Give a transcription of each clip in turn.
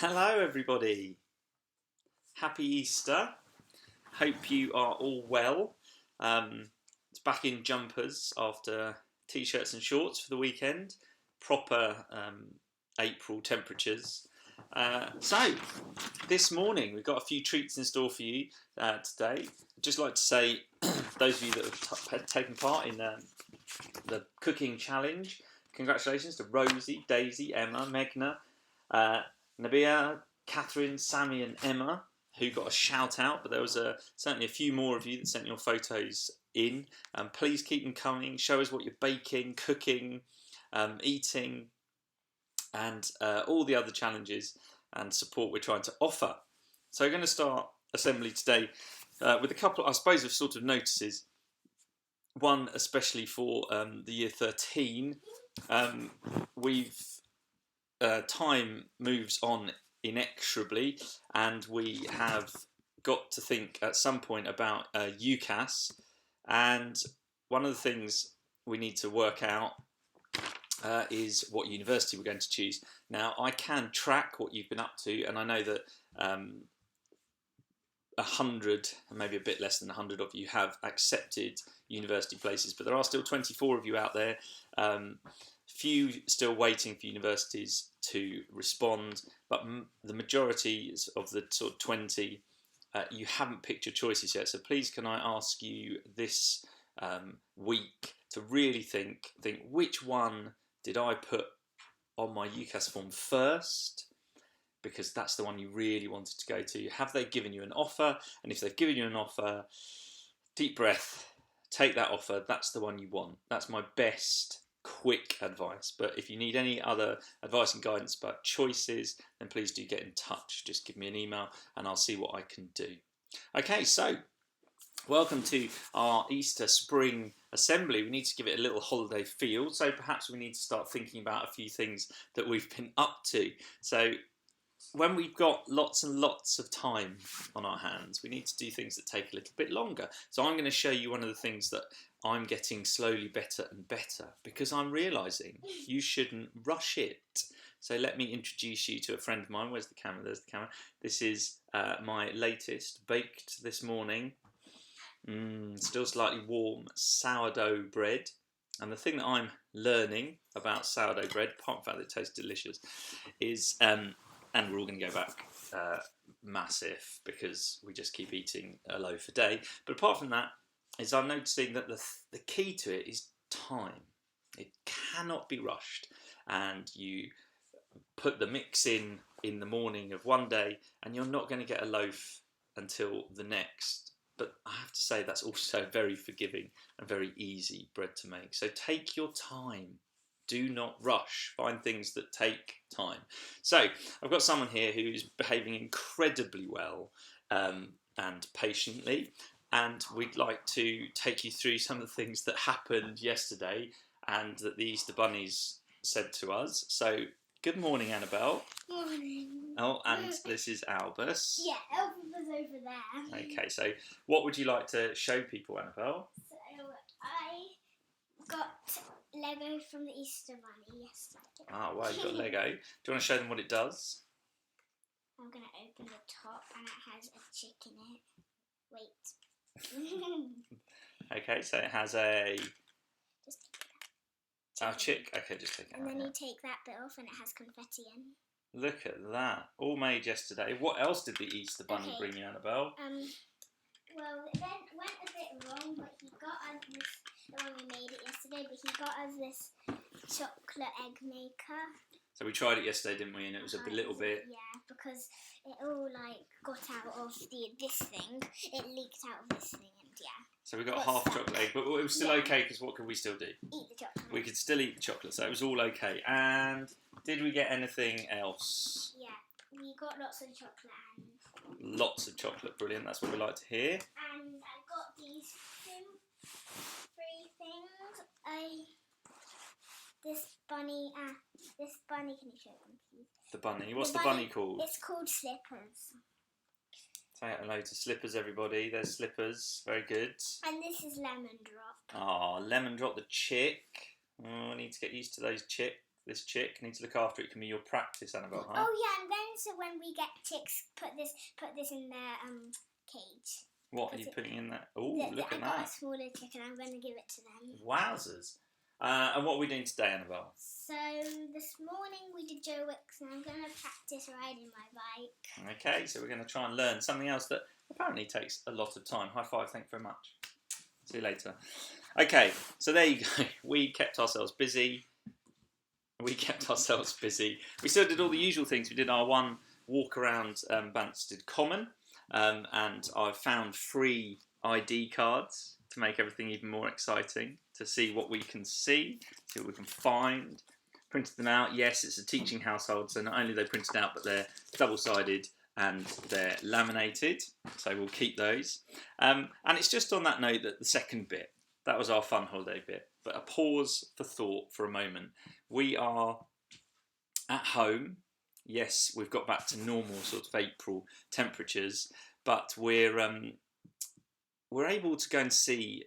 Hello everybody, happy Easter, hope you are all well. It's back in jumpers after t-shirts and shorts for the weekend, proper April temperatures. So this morning we've got a few treats in store for you today. I'd just like to say those of you that have taken part in the cooking challenge, congratulations to Rosie, Daisy, Emma, Megna, Nabia, Catherine, Sammy and Emma, who got a shout out, but there was certainly a few more of you that sent your photos in. Please keep them coming, show us what you're baking, cooking, eating, and all the other challenges and support we're trying to offer. So we're going to start assembly today with a couple, I suppose, of sort of notices. One especially for the year 13. Time moves on inexorably, and we have got to think at some point about UCAS. And one of the things we need to work out is what university we're going to choose. Now, I can track what you've been up to, and I know that 100, and maybe a bit less than 100 of you have accepted university places, but there are still 24 of you out there. Few still waiting for universities to respond, but the majority of the sort of 20, you haven't picked your choices yet. So please, can I ask you this week to really think which one did I put on my UCAS form first? Because that's the one you really wanted to go to. Have they given you an offer? And if they've given you an offer, deep breath, take that offer. That's the one you want. That's my best quick advice. But if you need any other advice and guidance about choices, then please do get in touch. Just give me an email and I'll see what I can do. Okay, so welcome to our Easter spring assembly. We need to give it a little holiday feel, so perhaps we need to start thinking about a few things that we've been up to. So when we've got lots and lots of time on our hands, we need to do things that take a little bit longer. So I'm going to show you one of the things that I'm getting slowly better and better, because I'm realising you shouldn't rush it. So let me introduce you to a friend of mine. Where's the camera? There's the camera. This is my latest, baked this morning, still slightly warm, sourdough bread. And the thing that I'm learning about sourdough bread, apart from the fact that it tastes delicious, is, and we're all going to go back massive because we just keep eating a loaf a day. But apart from that, is I'm noticing that the key to it is time. It cannot be rushed, and you put the mix in the morning of one day and you're not going to get a loaf until the next. But I have to say that's also very forgiving and very easy bread to make. So take your time. Do not rush. Find things that take time. So I've got someone here who's behaving incredibly well and patiently. And we'd like to take you through some of the things that happened yesterday and that the Easter bunnies said to us. So, good morning, Annabelle. Morning. Oh, and this is Albus. Yeah, Albus over there. Okay, so what would you like to show people, Annabelle? So, I got Lego from the Easter Bunny yesterday. Ah, wow, you got Lego. Do you want to show them what it does? I'm going to open the top and it has a chick in it. Wait. Okay, so it has a Just take that. chick. Okay, just take it And out. then Yeah. you take that bit off and it has confetti in. Look at that. All made yesterday. What else did the Easter Bunny bring you, Annabelle? Well, it went a bit wrong, but he got us this, the one we made it yesterday, but he got us this chocolate egg maker. So we tried it yesterday, didn't we? And it was a little bit... Yeah, because it all got out of this thing. It leaked out of this thing, and yeah. So we got half chocolate egg, but it was still okay, because what could we still do? Eat the chocolate. We could still eat the chocolate, so it was all okay. And did we get anything else? Yeah, we got lots of chocolate and... Lots of chocolate, brilliant, that's what we like to hear. And I got these 3 things. This bunny, can you show them, please? The bunny, what's the bunny called? It's called Slippers. Say hello to Slippers, everybody. There's Slippers, very good. And this is Lemon Drop. Ah, Lemon Drop the chick. Oh, I need to get used to those chicks. this chick. Need to look after it. Can be your practice, Annabelle. Huh? Oh yeah, and then so when we get chicks, put this in their cage. What are you putting in there? Oh, look at I got a that. smaller chicken. I'm going to give it to them. Wowzers. And what are we doing today, Annabelle? So this morning we did Joe Wicks, and I'm going to practice riding my bike. Okay, so we're going to try and learn something else that apparently takes a lot of time. High five, thank you very much. See you later. Okay, so there you go. We kept ourselves busy. We still did all the usual things. We did our one walk around Banstead Common, and I found free ID cards to make everything even more exciting, to see what we can see what we can find. Printed them out. Yes, it's a teaching household, so not only are they printed out, but they're double-sided and they're laminated, so we'll keep those. And it's just on that note that the second bit, that was our fun holiday bit, but a pause for thought for a moment. We are at home. Yes, we've got back to normal sort of April temperatures, but we're able to go and see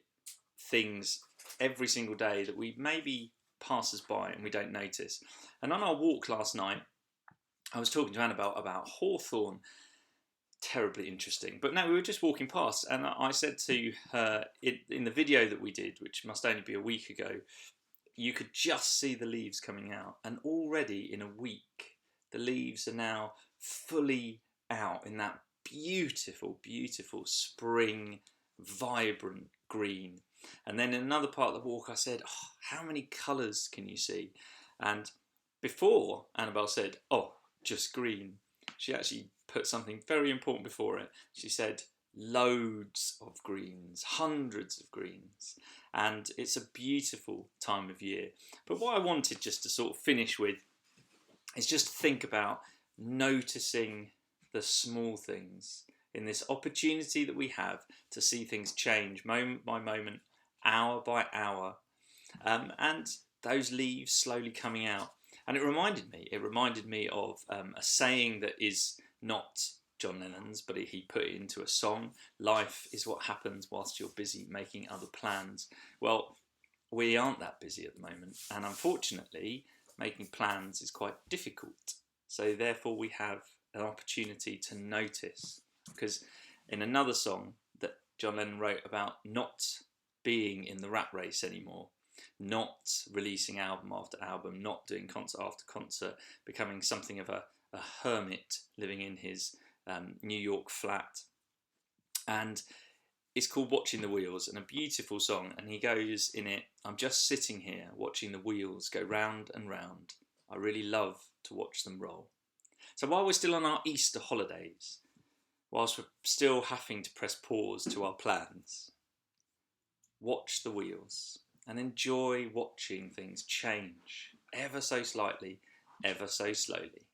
things every single day that we maybe pass us by and we don't notice. And on our walk last night, I was talking to Annabelle about hawthorn. Terribly interesting. But no, we were just walking past, and I said to her, in the video that we did, which must only be a week ago, you could just see the leaves coming out. And already in a week, the leaves are now fully out in that beautiful, beautiful spring, vibrant green. And then in another part of the walk, I said, oh, how many colours can you see? And before Annabelle said, oh, just green, she actually put something very important before it. She said, loads of greens, hundreds of greens. And it's a beautiful time of year. But what I wanted just to sort of finish with is just think about noticing the small things in this opportunity that we have to see things change moment by moment, hour by hour, and those leaves slowly coming out. And it reminded me of a saying that is not John Lennon's, but he put it into a song. Life is what happens whilst you're busy making other plans. Well, we aren't that busy at the moment, and unfortunately, making plans is quite difficult. So therefore, we have an opportunity to notice. Because in another song that John Lennon wrote about not being in the rat race anymore, not releasing album after album, not doing concert after concert, becoming something of a hermit living in his New York flat. And it's called Watching the Wheels, and a beautiful song. And he goes in it, I'm just sitting here watching the wheels go round and round. I really love to watch them roll. So while we're still on our Easter holidays, whilst we're still having to press pause to our plans, watch the wheels and enjoy watching things change ever so slightly, ever so slowly.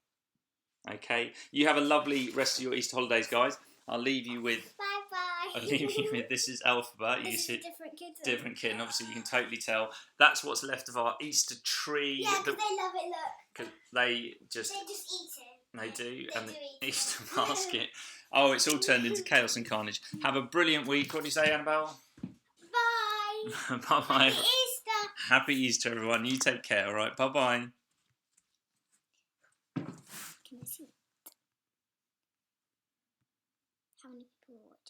Okay, you have a lovely rest of your Easter holidays, guys. I'll leave you with. Bye-bye. I'll leave you with this is Alphabet. This is a different kid. Different kid, and obviously you can totally tell that's what's left of our Easter tree. Yeah, because they love it. Look. Because they just eat it. They do, They and do the eat Easter it. basket. Oh, it's all turned into chaos and carnage. Have a brilliant week. What do you say, Annabelle? Bye. Bye-bye. Happy Easter. Happy Easter, everyone. You take care, all right? Bye-bye. Can I see how many people watch?